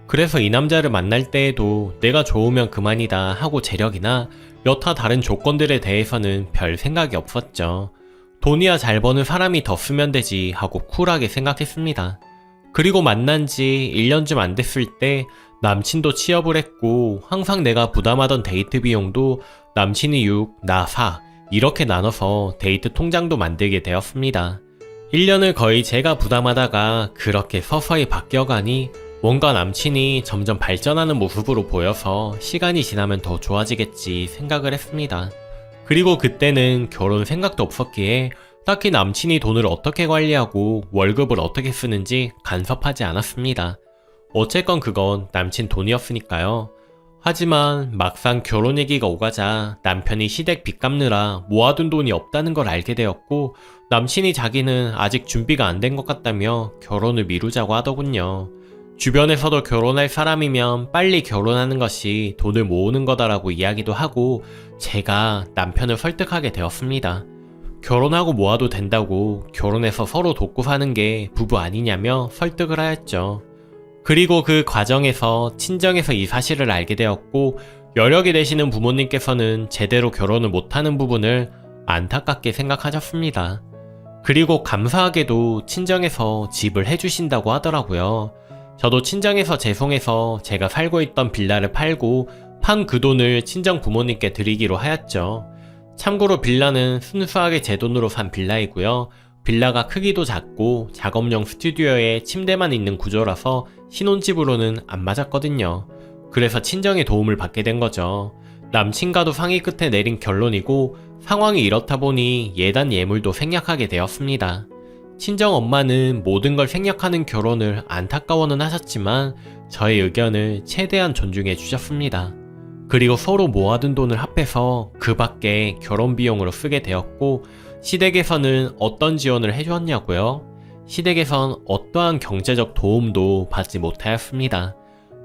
그래서 이 남자를 만날 때에도 내가 좋으면 그만이다 하고 재력이나 여타 다른 조건들에 대해서는 별 생각이 없었죠. 돈이야 잘 버는 사람이 더 쓰면 되지 하고 쿨하게 생각했습니다. 그리고 만난 지 1년쯤 안 됐을 때 남친도 취업을 했고 항상 내가 부담하던 데이트 비용도 남친이 6, 나 4 이렇게 나눠서 데이트 통장도 만들게 되었습니다. 1년을 거의 제가 부담하다가 그렇게 서서히 바뀌어가니 뭔가 남친이 점점 발전하는 모습으로 보여서 시간이 지나면 더 좋아지겠지 생각을 했습니다. 그리고 그때는 결혼 생각도 없었기에 딱히 남친이 돈을 어떻게 관리하고 월급을 어떻게 쓰는지 간섭하지 않았습니다. 어쨌건 그건 남친 돈이었으니까요. 하지만 막상 결혼 얘기가 오가자 남편이 시댁 빚 갚느라 모아둔 돈이 없다는 걸 알게 되었고 남친이 자기는 아직 준비가 안 된 것 같다며 결혼을 미루자고 하더군요. 주변에서도 결혼할 사람이면 빨리 결혼하는 것이 돈을 모으는 거다라고 이야기도 하고 제가 남편을 설득하게 되었습니다. 결혼하고 모아도 된다고 결혼해서 서로 돕고 사는 게 부부 아니냐며 설득을 하였죠. 그리고 그 과정에서 친정에서 이 사실을 알게 되었고 여력이 되시는 부모님께서는 제대로 결혼을 못하는 부분을 안타깝게 생각하셨습니다. 그리고 감사하게도 친정에서 집을 해주신다고 하더라고요. 저도 친정에서 죄송해서 제가 살고 있던 빌라를 팔고 판 그 돈을 친정 부모님께 드리기로 하였죠. 참고로 빌라는 순수하게 제 돈으로 산 빌라이고요. 빌라가 크기도 작고 작업용 스튜디오에 침대만 있는 구조라서 신혼집으로는 안 맞았거든요. 그래서 친정의 도움을 받게 된 거죠. 남친과도 상의 끝에 내린 결론이고 상황이 이렇다 보니 예단 예물도 생략하게 되었습니다. 친정 엄마는 모든 걸 생략하는 결혼을 안타까워는 하셨지만 저의 의견을 최대한 존중해 주셨습니다. 그리고 서로 모아둔 돈을 합해서 그 밖에 결혼 비용으로 쓰게 되었고 시댁에서는 어떤 지원을 해주었냐고요? 시댁에선 어떠한 경제적 도움도 받지 못하였습니다.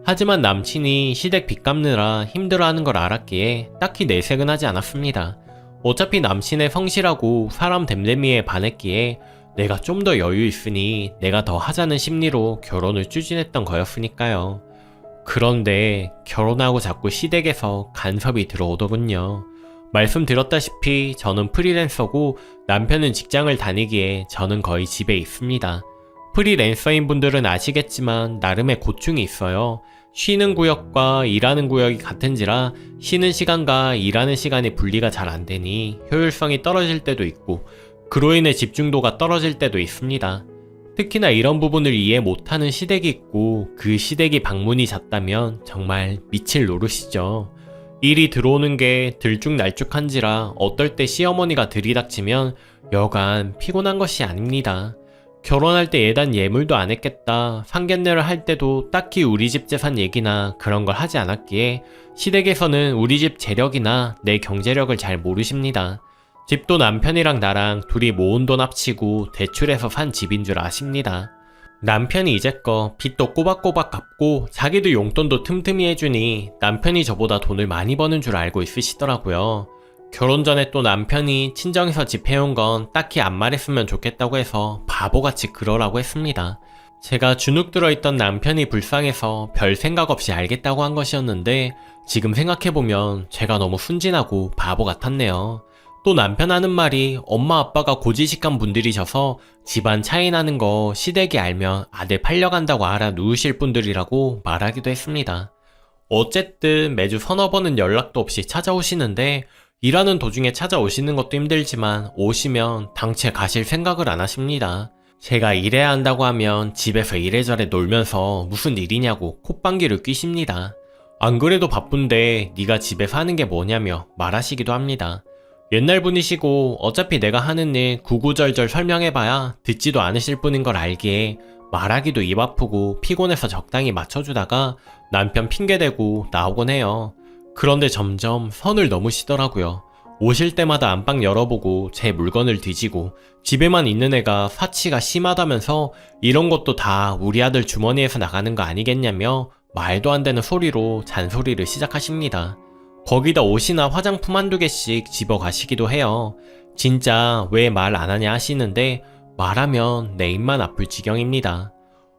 하지만 남친이 시댁 빚 갚느라 힘들어하는 걸 알았기에 딱히 내색은 하지 않았습니다. 어차피 남친의 성실하고 사람 됨됨이에 반했기에 내가 좀 더 여유 있으니 내가 더 하자는 심리로 결혼을 추진했던 거였으니까요. 그런데 결혼하고 자꾸 시댁에서 간섭이 들어오더군요. 말씀드렸다시피 저는 프리랜서고 남편은 직장을 다니기에 저는 거의 집에 있습니다. 프리랜서인 분들은 아시겠지만 나름의 고충이 있어요. 쉬는 구역과 일하는 구역이 같은지라 쉬는 시간과 일하는 시간이 분리가 잘 안 되니 효율성이 떨어질 때도 있고 그로 인해 집중도가 떨어질 때도 있습니다. 특히나 이런 부분을 이해 못하는 시댁이 있고 그 시댁이 방문이 잦다면 정말 미칠 노릇이죠. 일이 들어오는 게 들쭉날쭉한지라 어떨 때 시어머니가 들이닥치면 여간 피곤한 것이 아닙니다. 결혼할 때 예단 예물도 안 했겠다, 상견례를 할 때도 딱히 우리 집 재산 얘기나 그런 걸 하지 않았기에 시댁에서는 우리 집 재력이나 내 경제력을 잘 모르십니다. 집도 남편이랑 나랑 둘이 모은 돈 합치고 대출해서 산 집인 줄 아십니다. 남편이 이제껏 빚도 꼬박꼬박 갚고 자기도 용돈도 틈틈이 해주니 남편이 저보다 돈을 많이 버는 줄 알고 있으시더라고요. 결혼 전에 또 남편이 친정에서 집 해온 건 딱히 안 말했으면 좋겠다고 해서 바보같이 그러라고 했습니다. 제가 주눅 들어있던 남편이 불쌍해서 별 생각 없이 알겠다고 한 것이었는데 지금 생각해보면 제가 너무 순진하고 바보 같았네요. 또 남편 하는 말이 엄마 아빠가 고지식한 분들이셔서 집안 차이 나는 거 시댁이 알면 아들 팔려간다고 알아 누우실 분들이라고 말하기도 했습니다. 어쨌든 매주 서너 번은 연락도 없이 찾아오시는데 일하는 도중에 찾아오시는 것도 힘들지만 오시면 당최 가실 생각을 안 하십니다. 제가 일해야 한다고 하면 집에서 이래저래 놀면서 무슨 일이냐고 콧방귀를 뀌십니다. 안 그래도 바쁜데 네가 집에서 하는 게 뭐냐며 말하시기도 합니다. 옛날 분이시고 어차피 내가 하는 일 구구절절 설명해봐야 듣지도 않으실 분인 걸 알기에 말하기도 입 아프고 피곤해서 적당히 맞춰주다가 남편 핑계대고 나오곤 해요. 그런데 점점 선을 넘으시더라고요. 오실 때마다 안방 열어보고 제 물건을 뒤지고 집에만 있는 애가 사치가 심하다면서 이런 것도 다 우리 아들 주머니에서 나가는 거 아니겠냐며 말도 안 되는 소리로 잔소리를 시작하십니다. 거기다 옷이나 화장품 한두 개씩 집어 가시기도 해요. 진짜 왜 말 안 하냐 하시는데 말하면 내 입만 아플 지경입니다.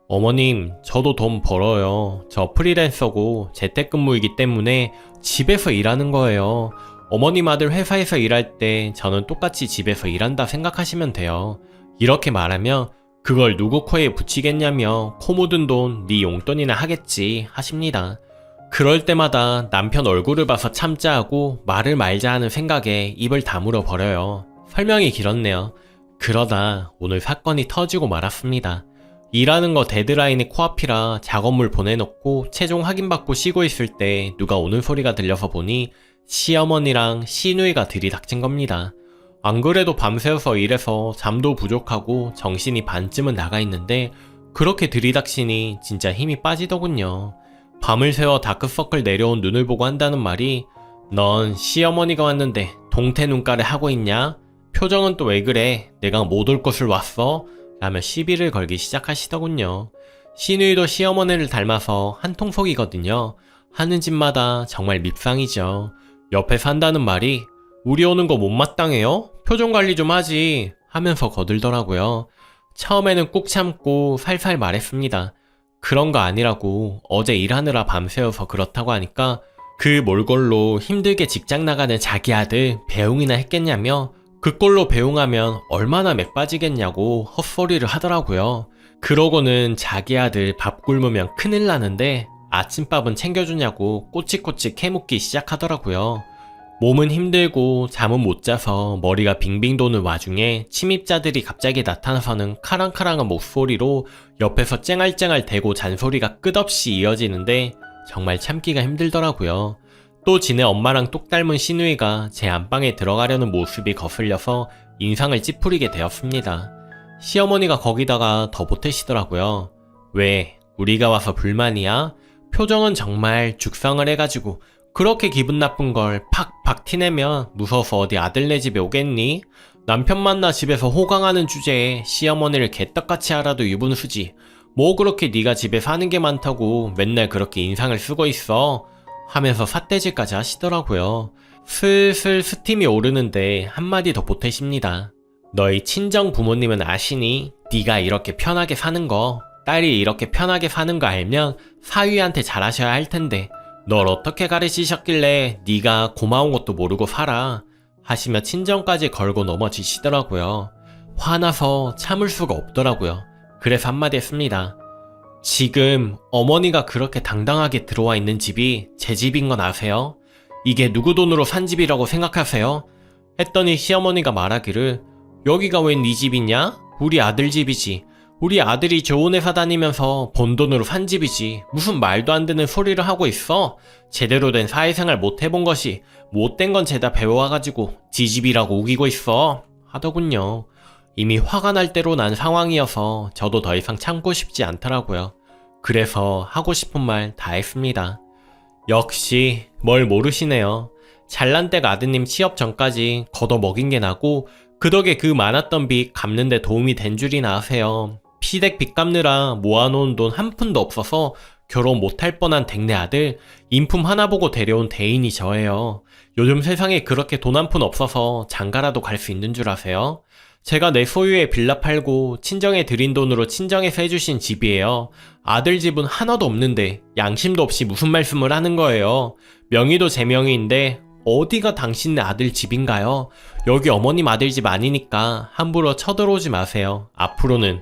어머님, 저도 돈 벌어요. 저 프리랜서고 재택근무이기 때문에 집에서 일하는 거예요. 어머님 아들 회사에서 일할 때 저는 똑같이 집에서 일한다 생각하시면 돼요. 이렇게 말하면 그걸 누구 코에 붙이겠냐며 코 묻은 돈 네 용돈이나 하겠지 하십니다. 그럴 때마다 남편 얼굴을 봐서 참자 하고 말을 말자 하는 생각에 입을 다물어 버려요. 설명이 길었네요. 그러다 오늘 사건이 터지고 말았습니다. 일하는 거 데드라인이 코앞이라 작업물 보내놓고 최종 확인받고 쉬고 있을 때 누가 오는 소리가 들려서 보니 시어머니랑 시누이가 들이닥친 겁니다. 안 그래도 밤새워서 일해서 잠도 부족하고 정신이 반쯤은 나가 있는데 그렇게 들이닥치니 진짜 힘이 빠지더군요. 밤을 새워 다크서클 내려온 눈을 보고 한다는 말이 넌 시어머니가 왔는데 동태 눈가를 하고 있냐? 표정은 또 왜 그래? 내가 못 올 것을 왔어? 라며 시비를 걸기 시작하시더군요. 시누이도 시어머니를 닮아서 한통속이거든요. 하는 짓마다 정말 밉상이죠. 옆에 산다는 말이 우리 오는 거 못마땅해요? 표정 관리 좀 하지 하면서 거들더라고요. 처음에는 꾹 참고 살살 말했습니다. 그런 거 아니라고 어제 일하느라 밤새워서 그렇다고 하니까 그 몰골로 힘들게 직장 나가는 자기 아들 배웅이나 했겠냐며 그 꼴로 배웅하면 얼마나 맥 빠지겠냐고 헛소리를 하더라고요. 그러고는 자기 아들 밥 굶으면 큰일 나는데 아침밥은 챙겨주냐고 꼬치꼬치 캐묻기 시작하더라고요. 몸은 힘들고 잠은 못 자서 머리가 빙빙 도는 와중에 침입자들이 갑자기 나타나서는 카랑카랑한 목소리로 옆에서 쨍알쨍알 대고 잔소리가 끝없이 이어지는데 정말 참기가 힘들더라고요. 또 지네 엄마랑 똑 닮은 시누이가 제 안방에 들어가려는 모습이 거슬려서 인상을 찌푸리게 되었습니다. 시어머니가 거기다가 더 보태시더라고요. 왜, 우리가 와서 불만이야? 표정은 정말 죽상을 해가지고 그렇게 기분 나쁜 걸 팍팍 티내면 무서워서 어디 아들네 집에 오겠니? 남편 만나 집에서 호강하는 주제에 시어머니를 개떡같이 알아도 유분수지. 뭐 그렇게 네가 집에 사는 게 많다고 맨날 그렇게 인상을 쓰고 있어? 하면서 삿대질까지 하시더라고요. 슬슬 스팀이 오르는데 한마디 더 보태십니다. 너희 친정 부모님은 아시니? 네가 이렇게 편하게 사는 거, 딸이 이렇게 편하게 사는 거 알면 사위한테 잘하셔야 할 텐데 널 어떻게 가르치셨길래 네가 고마운 것도 모르고 살아? 하시며 친정까지 걸고 넘어지시더라고요. 화나서 참을 수가 없더라고요. 그래서 한마디 했습니다. 지금 어머니가 그렇게 당당하게 들어와 있는 집이 제 집인 건 아세요? 이게 누구 돈으로 산 집이라고 생각하세요? 했더니 시어머니가 말하기를 여기가 웬 네 집이냐? 우리 아들 집이지. 우리 아들이 좋은 회사 다니면서 번 돈으로 산 집이지. 무슨 말도 안 되는 소리를 하고 있어? 제대로 된 사회생활 못 해본 것이 못된 건 죄다 배워와가지고 지 집이라고 우기고 있어. 하더군요. 이미 화가 날 대로 난 상황이어서 저도 더 이상 참고 싶지 않더라고요. 그래서 하고 싶은 말 다 했습니다. 역시 뭘 모르시네요. 잘난 댁 아드님 취업 전까지 걷어먹인 게 나고 그 덕에 그 많았던 빚 갚는 데 도움이 된 줄이나 아세요. 시댁 빚 갚느라 모아놓은 돈 한 푼도 없어서 결혼 못할 뻔한 댁내 아들 인품 하나 보고 데려온 대인이 저예요. 요즘 세상에 그렇게 돈 한 푼 없어서 장가라도 갈 수 있는 줄 아세요? 제가 내 소유의 빌라 팔고 친정에 들인 돈으로 친정에서 해주신 집이에요. 아들 집은 하나도 없는데 양심도 없이 무슨 말씀을 하는 거예요. 명의도 제 명의인데 어디가 당신네 아들 집인가요? 여기 어머님 아들 집 아니니까 함부로 쳐들어오지 마세요. 앞으로는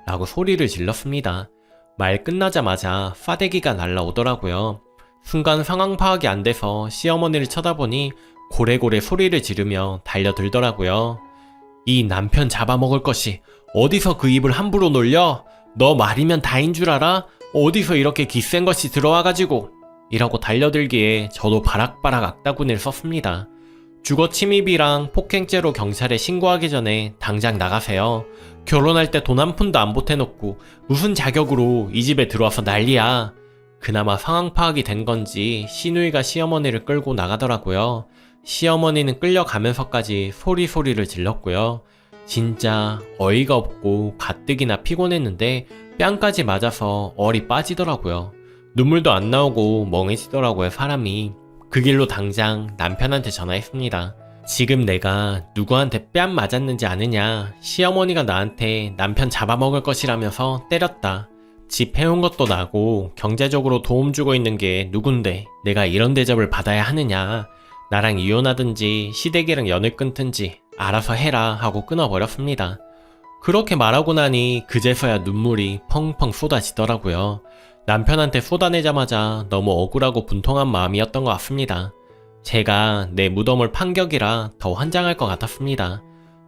라고 소리를 질렀습니다. 말 끝나자마자 파대기가 날라오더라고요. 순간 상황 파악이 안 돼서 시어머니를 쳐다보니 고래고래 소리를 지르며 달려들더라고요. 이 남편 잡아먹을 것이 어디서 그 입을 함부로 놀려? 너 말이면 다인 줄 알아? 어디서 이렇게 기센 것이 들어와가지고 이라고 달려들기에 저도 바락바락 악다구니를 썼습니다. 주거 침입이랑 폭행죄로 경찰에 신고하기 전에 당장 나가세요. 결혼할 때 돈 한 푼도 안 보태놓고 무슨 자격으로 이 집에 들어와서 난리야. 그나마 상황 파악이 된 건지 시누이가 시어머니를 끌고 나가더라고요. 시어머니는 끌려가면서까지 소리소리를 질렀고요. 진짜 어이가 없고 가뜩이나 피곤했는데 뺨까지 맞아서 얼이 빠지더라고요. 눈물도 안 나오고 멍해지더라고요, 사람이. 그 길로 당장 남편한테 전화했습니다. 지금 내가 누구한테 뺨 맞았는지 아느냐? 시어머니가 나한테 남편 잡아먹을 것이라면서 때렸다. 집 해온 것도 나고 경제적으로 도움 주고 있는 게 누군데 내가 이런 대접을 받아야 하느냐? 나랑 이혼하든지 시댁이랑 연을 끊든지 알아서 해라 하고 끊어버렸습니다. 그렇게 말하고 나니 그제서야 눈물이 펑펑 쏟아지더라고요. 남편한테 쏟아내자마자 너무 억울하고 분통한 마음이었던 것 같습니다. 제가 내 무덤을 판격이라 더 환장할 것 같았습니다.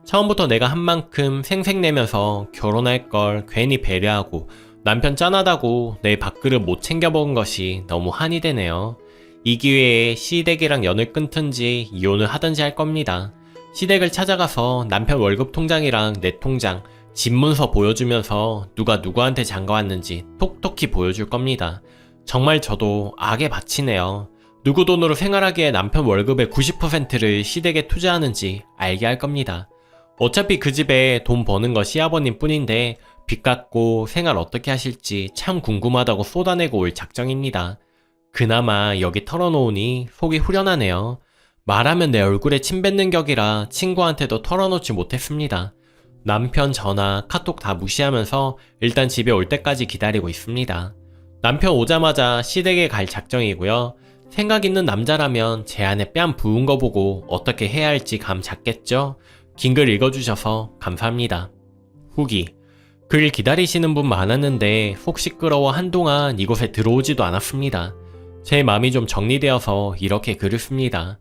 처음부터 내가 한 만큼 생색내면서 결혼할 걸 괜히 배려하고 남편 짠하다고 내 밥그릇 못 챙겨 먹은 것이 너무 한이 되네요. 이 기회에 시댁이랑 연을 끊든지 이혼을 하든지 할 겁니다. 시댁을 찾아가서 남편 월급 통장이랑 내 통장, 집 문서 보여주면서 누가 누구한테 장가왔는지 톡톡히 보여줄 겁니다. 정말 저도 악에 바치네요. 누구 돈으로 생활하기에 남편 월급의 90%를 시댁에 투자하는지 알게 할 겁니다. 어차피 그 집에 돈 버는 거 시아버님 뿐인데 빚 갚고 생활 어떻게 하실지 참 궁금하다고 쏟아내고 올 작정입니다. 그나마 여기 털어놓으니 속이 후련하네요. 말하면 내 얼굴에 침 뱉는 격이라 친구한테도 털어놓지 못했습니다. 남편 전화, 카톡 다 무시하면서 일단 집에 올 때까지 기다리고 있습니다. 남편 오자마자 시댁에 갈 작정이고요. 생각 있는 남자라면 제 안에 뺨 부은 거 보고 어떻게 해야 할지 감 잡겠죠? 긴 글 읽어주셔서 감사합니다. 후기. 글 기다리시는 분 많았는데 속 시끄러워 한동안 이곳에 들어오지도 않았습니다. 제 마음이 좀 정리되어서 이렇게 글을 씁니다.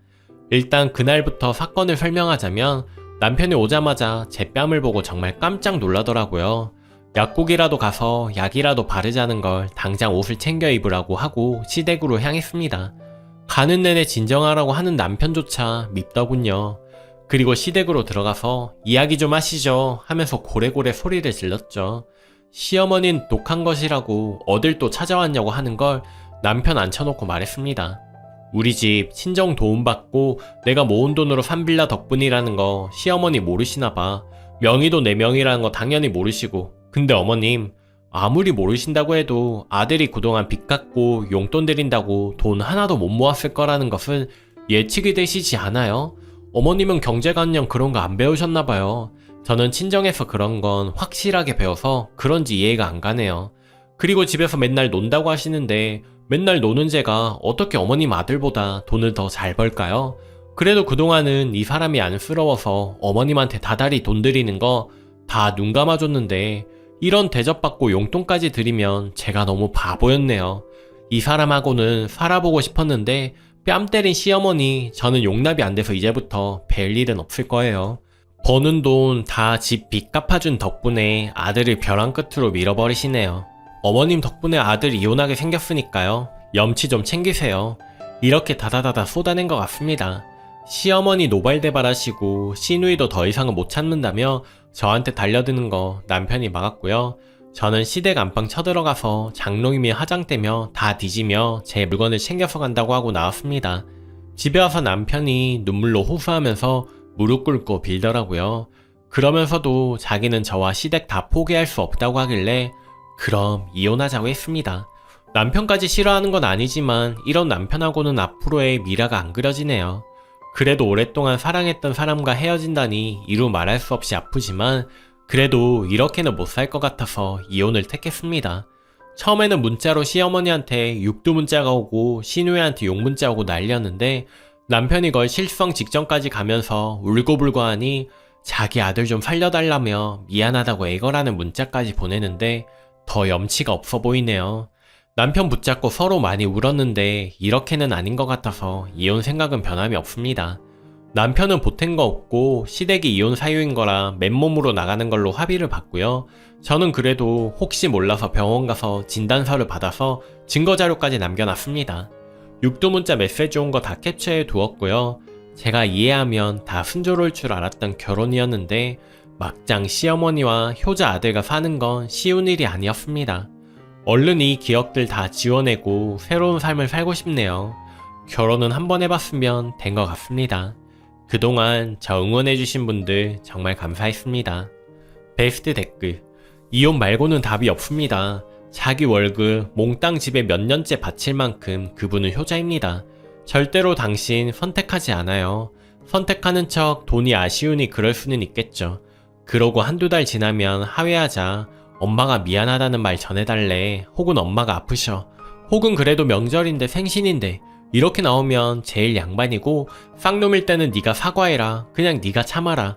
일단 그날부터 사건을 설명하자면 남편이 오자마자 제 뺨을 보고 정말 깜짝 놀라더라고요. 약국이라도 가서 약이라도 바르자는 걸 당장 옷을 챙겨 입으라고 하고 시댁으로 향했습니다. 가는 내내 진정하라고 하는 남편조차 밉더군요. 그리고 시댁으로 들어가서 이야기 좀 하시죠 하면서 고래고래 소리를 질렀죠. 시어머니는 독한 것이라고 어딜 또 찾아왔냐고 하는 걸 남편 앉혀놓고 말했습니다. 우리 집 친정 도움받고 내가 모은 돈으로 산 빌라 덕분이라는 거 시어머니 모르시나 봐. 명의도 내 명의라는 거 당연히 모르시고. 근데 어머님, 아무리 모르신다고 해도 아들이 그동안 빚 갚고 용돈 드린다고 돈 하나도 못 모았을 거라는 것은 예측이 되시지 않아요? 어머님은 경제관념 그런 거 안 배우셨나 봐요. 저는 친정에서 그런 건 확실하게 배워서 그런지 이해가 안 가네요. 그리고 집에서 맨날 논다고 하시는데 맨날 노는 제가 어떻게 어머님 아들보다 돈을 더 잘 벌까요? 그래도 그동안은 이 사람이 안쓰러워서 어머님한테 다달이 돈 드리는 거 다 눈 감아줬는데 이런 대접받고 용돈까지 드리면 제가 너무 바보였네요. 이 사람하고는 살아보고 싶었는데 뺨 때린 시어머니 저는 용납이 안 돼서 이제부터 뵐 일은 없을 거예요. 버는 돈 다 집 빚 갚아준 덕분에 아들을 벼랑 끝으로 밀어버리시네요. 어머님 덕분에 아들 이혼하게 생겼으니까요. 염치 좀 챙기세요. 이렇게 다다다다 쏟아낸 것 같습니다. 시어머니 노발대발하시고 시누이도 더 이상은 못 참는다며 저한테 달려드는 거 남편이 막았고요. 저는 시댁 안방 쳐들어가서 장롱이며 화장대며 다 뒤지며 제 물건을 챙겨서 간다고 하고 나왔습니다. 집에 와서 남편이 눈물로 호소하면서 무릎 꿇고 빌더라고요. 그러면서도 자기는 저와 시댁 다 포기할 수 없다고 하길래 그럼 이혼하자고 했습니다. 남편까지 싫어하는 건 아니지만 이런 남편하고는 앞으로의 미래가 안 그려지네요. 그래도 오랫동안 사랑했던 사람과 헤어진다니 이루 말할 수 없이 아프지만 그래도 이렇게는 못 살 것 같아서 이혼을 택했습니다. 처음에는 문자로 시어머니한테 육두 문자가 오고 시누이한테 욕 문자 오고 난리였는데 남편이 거의 실성 직전까지 가면서 울고불고 하니 자기 아들 좀 살려달라며 미안하다고 애걸하는 문자까지 보내는데 더 염치가 없어 보이네요. 남편 붙잡고 서로 많이 울었는데 이렇게는 아닌 것 같아서 이혼 생각은 변함이 없습니다. 남편은 보탠 거 없고 시댁이 이혼 사유인 거라 맨몸으로 나가는 걸로 합의를 봤고요. 저는 그래도 혹시 몰라서 병원 가서 진단서를 받아서 증거자료까지 남겨놨습니다. 육두 문자 메시지 온 거 다 캡처해 두었고요. 제가 이해하면 다 순조로울 줄 알았던 결혼이었는데 막장 시어머니와 효자 아들과 사는 건 쉬운 일이 아니었습니다. 얼른 이 기억들 다 지워내고 새로운 삶을 살고 싶네요. 결혼은 한 번 해봤으면 된 것 같습니다. 그동안 저 응원해주신 분들 정말 감사했습니다. 베스트 댓글. 이혼 말고는 답이 없습니다. 자기 월급 몽땅 집에 몇 년째 바칠 만큼 그분은 효자입니다. 절대로 당신 선택하지 않아요. 선택하는 척 돈이 아쉬우니 그럴 수는 있겠죠. 그러고 한두 달 지나면 하회하자. 엄마가 미안하다는 말 전해달래. 혹은 엄마가 아프셔. 혹은 그래도 명절인데 생신인데 이렇게 나오면 제일 양반이고 쌍놈일 때는 네가 사과해라. 그냥 네가 참아라.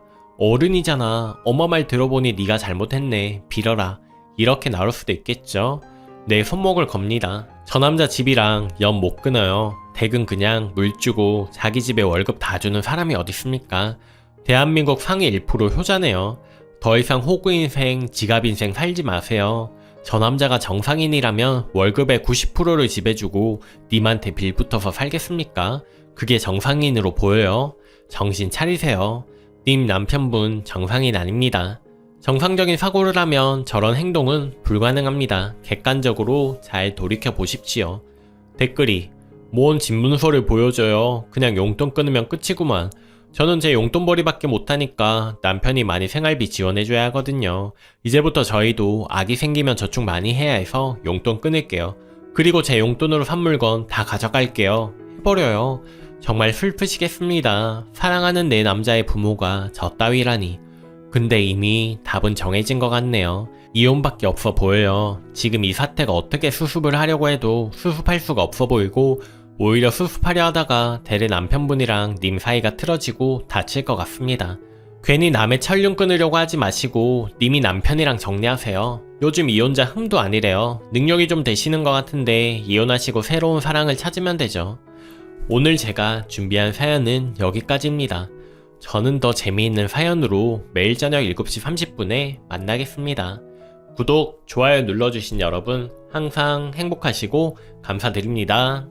어른이잖아. 엄마 말 들어보니 네가 잘못했네. 빌어라. 이렇게 나올 수도 있겠죠. 내 손목을 겁니다. 저 남자 집이랑 연 못 끊어요. 댁은 그냥 물 주고 자기 집에 월급 다 주는 사람이 어딨습니까? 대한민국 상위 1% 효자네요. 더 이상 호구 인생, 지갑 인생 살지 마세요. 저 남자가 정상인이라면 월급의 90%를 지배주고 님한테 빌붙어서 살겠습니까? 그게 정상인으로 보여요? 정신 차리세요. 님 남편분 정상인 아닙니다. 정상적인 사고를 하면 저런 행동은 불가능합니다. 객관적으로 잘 돌이켜 보십시오. 댓글이 뭔 집문서를 보여줘요. 그냥 용돈 끊으면 끝이구만. 저는 제 용돈벌이밖에 못하니까 남편이 많이 생활비 지원해줘야 하거든요. 이제부터 저희도 아기 생기면 저축 많이 해야 해서 용돈 끊을게요. 그리고 제 용돈으로 산 물건 다 가져갈게요. 해버려요. 정말 슬프시겠습니다. 사랑하는 내 남자의 부모가 저 따위라니. 근데 이미 답은 정해진 것 같네요. 이혼밖에 없어 보여요. 지금 이 사태가 어떻게 수습을 하려고 해도 수습할 수가 없어 보이고 오히려 수습하려 하다가 대래 남편분이랑 님 사이가 틀어지고 다칠 것 같습니다. 괜히 남의 천륜 끊으려고 하지 마시고 님이 남편이랑 정리하세요. 요즘 이혼자 흠도 아니래요. 능력이 좀 되시는 것 같은데 이혼하시고 새로운 사랑을 찾으면 되죠. 오늘 제가 준비한 사연은 여기까지입니다. 저는 더 재미있는 사연으로 매일 저녁 7시 30분에 만나겠습니다. 구독, 좋아요 눌러주신 여러분 항상 행복하시고 감사드립니다.